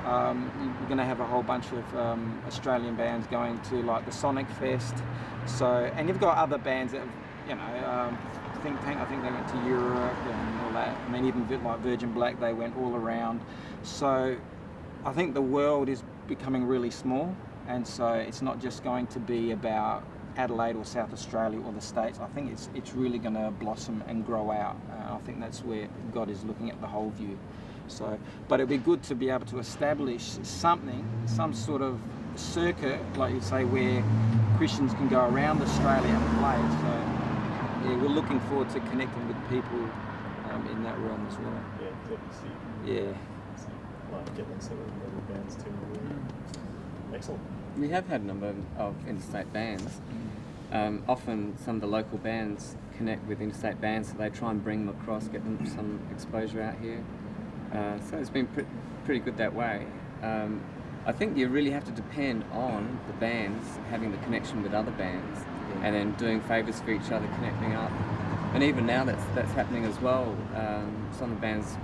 We're going to have a whole bunch of Australian bands going to like the Sonic Fest. So, and you've got other bands that have, Think Tank, I think they went to Europe and all that. I mean, even like Virgin Black, they went all around. So I think the world is becoming really small, and so it's not just going to be about Adelaide or South Australia or the States. I think it's really going to blossom and grow out. I think that's where God is looking at the whole view. So, but it'd be good to be able to establish some sort of circuit, like you say, where Christians can go around Australia and play. So, yeah, we're looking forward to connecting with people in that realm as well. Yeah, obviously. Yeah. Like getting some of the other bands too. Excellent. We have had a number of interstate bands. Often some of the local bands connect with interstate bands, so they try and bring them across, get them some exposure out here. So it's been pretty good that way. I think you really have to depend on the bands having the connection with other bands, and then doing favours for each other, connecting up. And even now that's happening as well. Some of the bands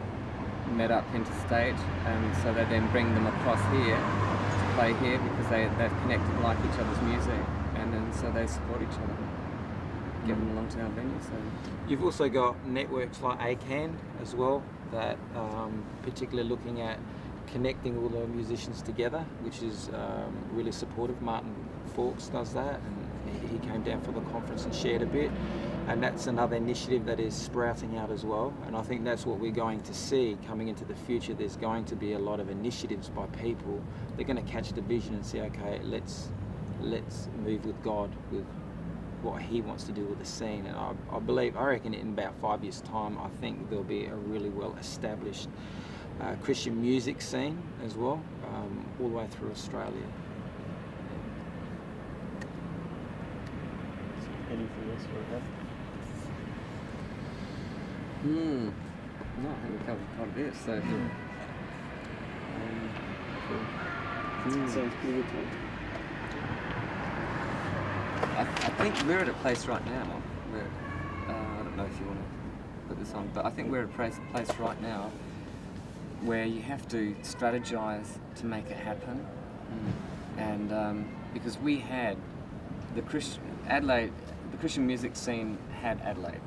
met up interstate, and so they then bring them across here to play here because they've connected, like each other's music, and then so they support each other, get them along to our venue. So you've also got networks like ACAN as well that particularly looking at connecting all the musicians together, which is really supportive. Martin Fawkes does that, and he came down for the conference and shared a bit, and that's another initiative that is sprouting out as well. And I think that's what we're going to see coming into the future. There's going to be a lot of initiatives by people. They're going to catch the vision and say, okay, let's move with God, with what he wants to do with the scene. And I reckon in about 5 years' time, I think there'll be a really well established Christian music scene as well, all the way through Australia. Anything else for that? No, I think we covered quite a bit. So Sounds pretty good to me. I think we're at a place right now where I don't know if you want to put this on, but I think we're at a place right now where you have to strategize to make it happen. And because we had the Christian music scene had Adelaide,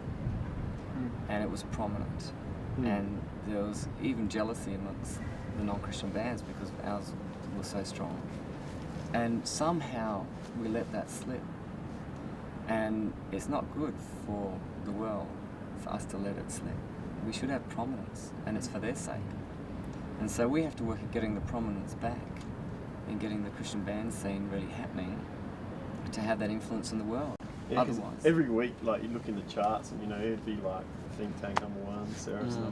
and it was prominent, and there was even jealousy amongst the non-Christian bands because ours was so strong, and somehow we let that slip, and it's not good for the world for us to let it slip. We should have prominence, and it's for their sake. And so we have to work at getting the prominence back and getting the Christian band scene really happening to have that influence in the world. Yeah, Otherwise, every week, like, you look in the charts and, it'd be like Think Tank #1, Seraph #1,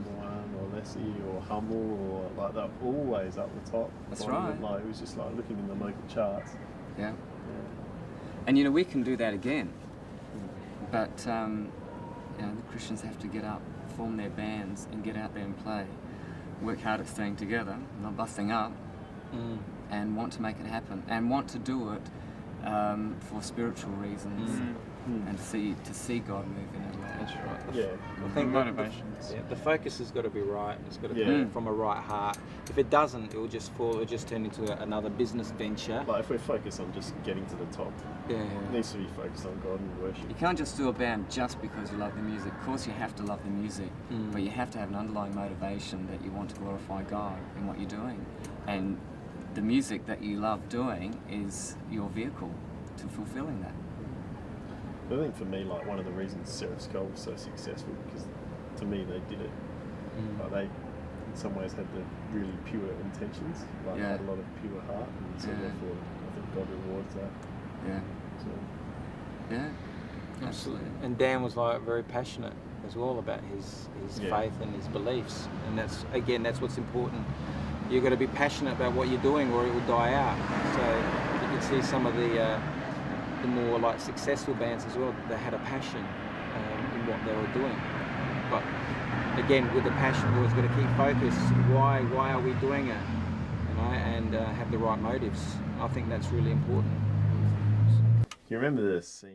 or Lessie, or Hummel, or like they're always up the top. That's right. Like, it was just like looking in the local charts. yeah. And we can do that again. But the Christians have to get up, form their bands, and get out there and play. Work hard at staying together, not busting up, and want to make it happen, and want to do it for spiritual reasons, and to see God move in Adelaide. That's right. Yeah. I think motivations. the focus has got to be right. It's got to come from a right heart. If it doesn't, it will just fall. It will just turn into another business venture. Like, if we're focused on just getting to the top, it needs to be focused on God and worship. You can't just do a band just because you love the music. Of course you have to love the music, but you have to have an underlying motivation that you want to glorify God in what you're doing. And the music that you love doing is your vehicle to fulfilling that. I think for me, like, one of the reasons Seraph Skull was so successful, because to me they did it. Like, they in some ways had the really pure intentions, like had a lot of pure heart, and so therefore I think God rewards that. Yeah. So, Yeah. Absolutely. And Dan was like very passionate as well about his faith and his beliefs, and that's what's important. You've got to be passionate about what you're doing, or it will die out. So you can see some of the more like successful bands as well. They had a passion in what they were doing, but again, with the passion, we always got to keep focused. Why are we doing it? And have the right motives. I think that's really important. you remember the scene